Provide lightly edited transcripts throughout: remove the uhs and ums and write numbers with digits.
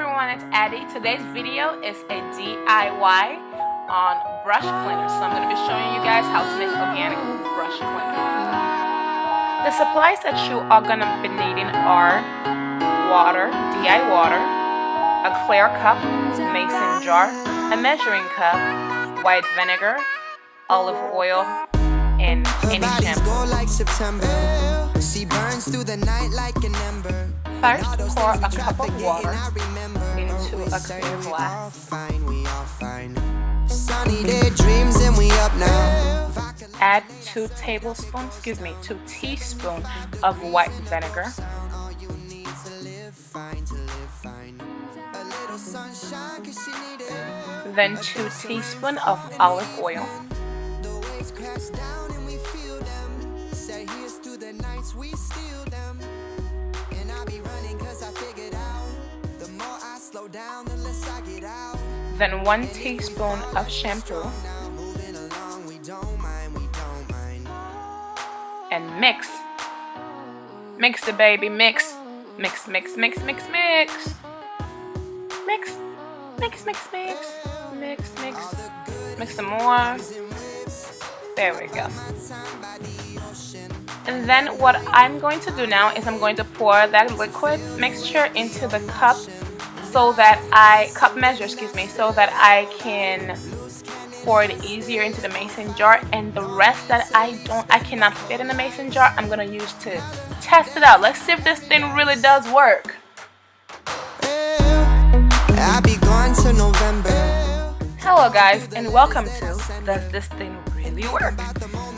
everyone, it's Addie. Today's video is a DIY on brush cleaner. So I'm going to be showing you guys how to make organic brush cleaner. The supplies that you are going to be needing are water, DI water, a clear cup, mason jar, a measuring cup, white vinegar, olive oil, and any shampoo. First, pour a cup of water into a clear glass. Add 2 teaspoons of white vinegar. Then 2 teaspoons of olive oil. Then 1 teaspoon of shampoo. And mix. Mix the baby, mix. Mix, mix, mix, mix, mix. Mix, mix, mix, mix. Mix, mix. Mix some more. There we go. And then what I'm going to do now is I'm going to pour that liquid mixture into the cup so that cup measure, so that I can pour it easier into the mason jar, and the rest that I cannot fit in the mason jar, I'm gonna use to test it out. Let's see if this thing really does work. I'll be gone till November. Hello guys, and welcome to Does This Thing Really Work?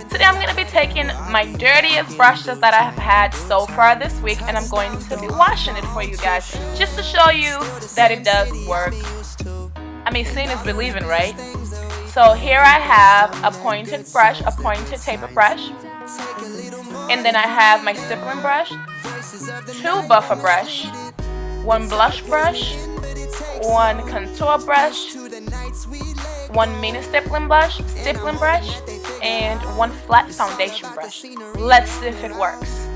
Today I'm going to be taking my dirtiest brushes that I have had so far this week, and I'm going to be washing it for you guys just to show you that it does work. I mean, seeing is believing, right? So here I have a pointed brush, a pointed taper brush, and then I have my stippling brush, 2 buffer brush, 1 blush brush, 1 contour brush, 1 mini stippling brush, and 1 flat foundation brush. Let's see if it works.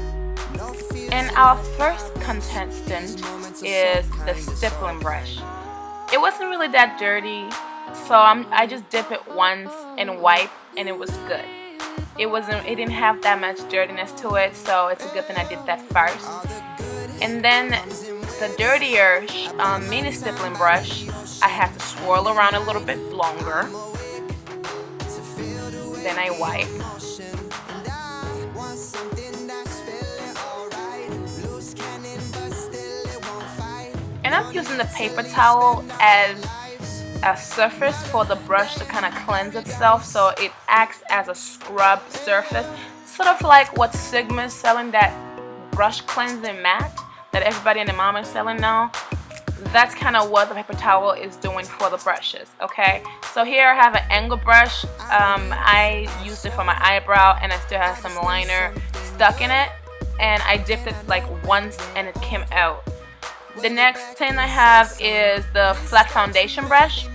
And our first contestant is the stippling brush. It wasn't really that dirty, so I just dip it once and wipe, and it was good. It didn't have that much dirtiness to it, so it's a good thing I did that first. And then the dirtier mini stippling brush, I had to swirl around a little bit longer. Then I wipe. And I'm using the paper towel as a surface for the brush to kind of cleanse itself, so it acts as a scrub surface, sort of like what Sigma is selling, that brush cleansing mat that everybody and their mom is selling now. That's kind of what the paper towel is doing for the brushes. Okay, so here I have an angle brush. I used it for my eyebrow, and I still have some liner stuck in it, and I dipped it like once and it came out. The next thing I have is the flat foundation brush.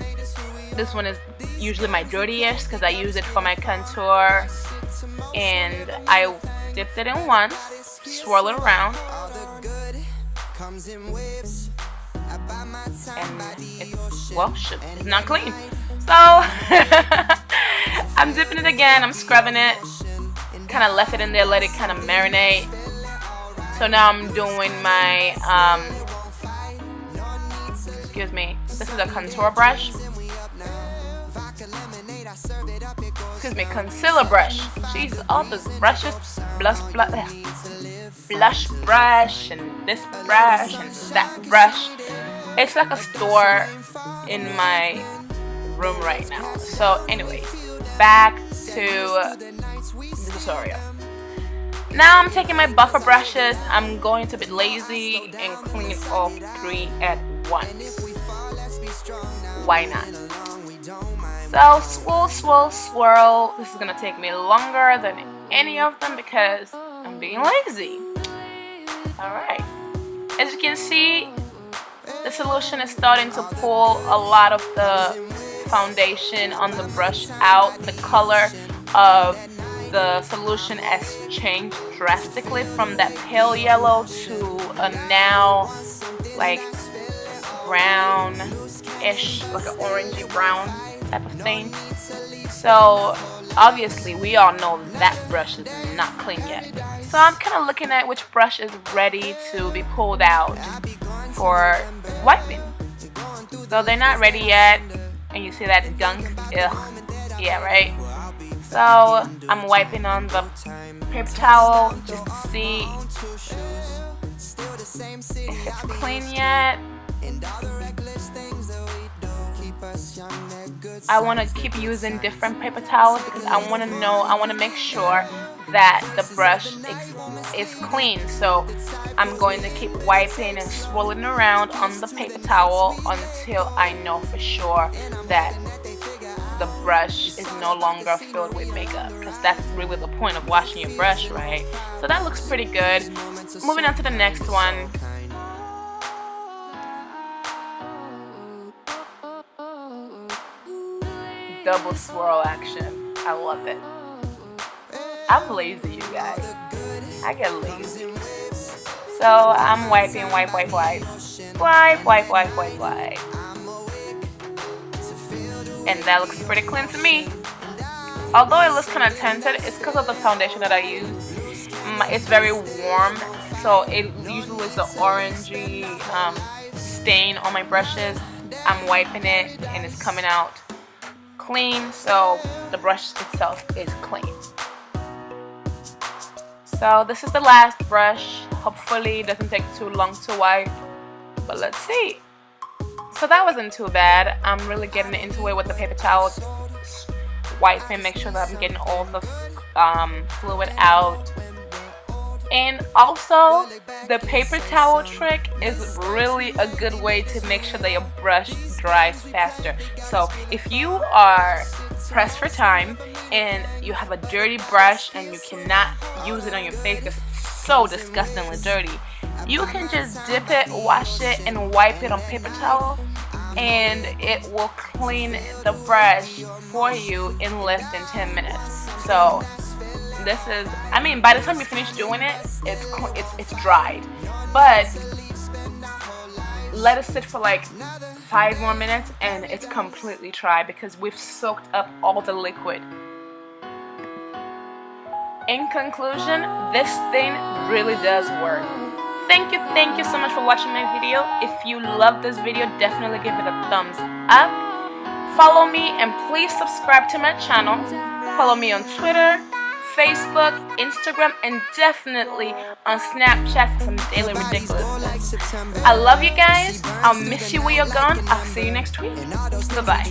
This one is usually my dirtiest because I use it for my contour, and I dipped it in once, swirl it around, and it's not clean, so I'm dipping it again, I'm scrubbing it, kind of left it in there, let it kind of marinate. So now I'm doing my this is a contour brush, concealer brush. Jeez, all those brushes, blush brush, and this brush, and that brush. It's like a store in my room right now. So anyway, back to the tutorial. Now I'm taking my buffer brushes. I'm going to be lazy and clean all 3 at once. Why not? So swirl, swirl, swirl. This is gonna take me longer than any of them because I'm being lazy. Alright. As you can see, the solution is starting to pull a lot of the foundation on the brush out. The color of the solution has changed drastically from that pale yellow to a now like brownish, like an orangey brown type of thing. So obviously we all know that brush is not clean yet. So I'm kind of looking at which brush is ready to be pulled out for wiping. So they're not ready yet, and you see that gunk? Ugh. Yeah, right? So I'm wiping on the paper towel just to see if it's clean yet. I want to keep using different paper towels because I want to make sure that the brush is clean. So I'm going to keep wiping and swirling around on the paper towel until I know for sure that the brush is no longer filled with makeup, because that's really the point of washing your brush, right? So that looks pretty good. Moving on to the next one. Double swirl action. I love it. I'm lazy, you guys. I get lazy. So I'm wiping, wipe. And that looks pretty clean to me. Although it looks kind of tinted, it's because of the foundation that I use. It's very warm, so it usually is the orangey stain on my brushes. I'm wiping it and it's coming out clean, so the brush itself is clean. So this is the last brush. Hopefully it doesn't take too long to wipe, but let's see. So that wasn't too bad. I'm really getting into it with the paper towel, wiping, make sure that I'm getting all the fluid out. And also, the paper towel trick is really a good way to make sure that your brush dries faster. So if you are pressed for time and you have a dirty brush and you cannot use it on your face because it's so disgustingly dirty, you can just dip it, wash it, and wipe it on paper towel, and it will clean the brush for you in less than 10 minutes. So this is, I mean, by the time you finish doing it, it's dried. But let it sit for like 5 more minutes and it's completely dry because we've soaked up all the liquid. In conclusion, this thing really does work. Thank you so much for watching my video. If you love this video, definitely give it a thumbs up. Follow me and please subscribe to my channel. Follow me on Twitter, Facebook, Instagram, and definitely on Snapchat for some daily ridiculousness. I love you guys. I'll miss you where you're gone. I'll see you next week. Bye-bye.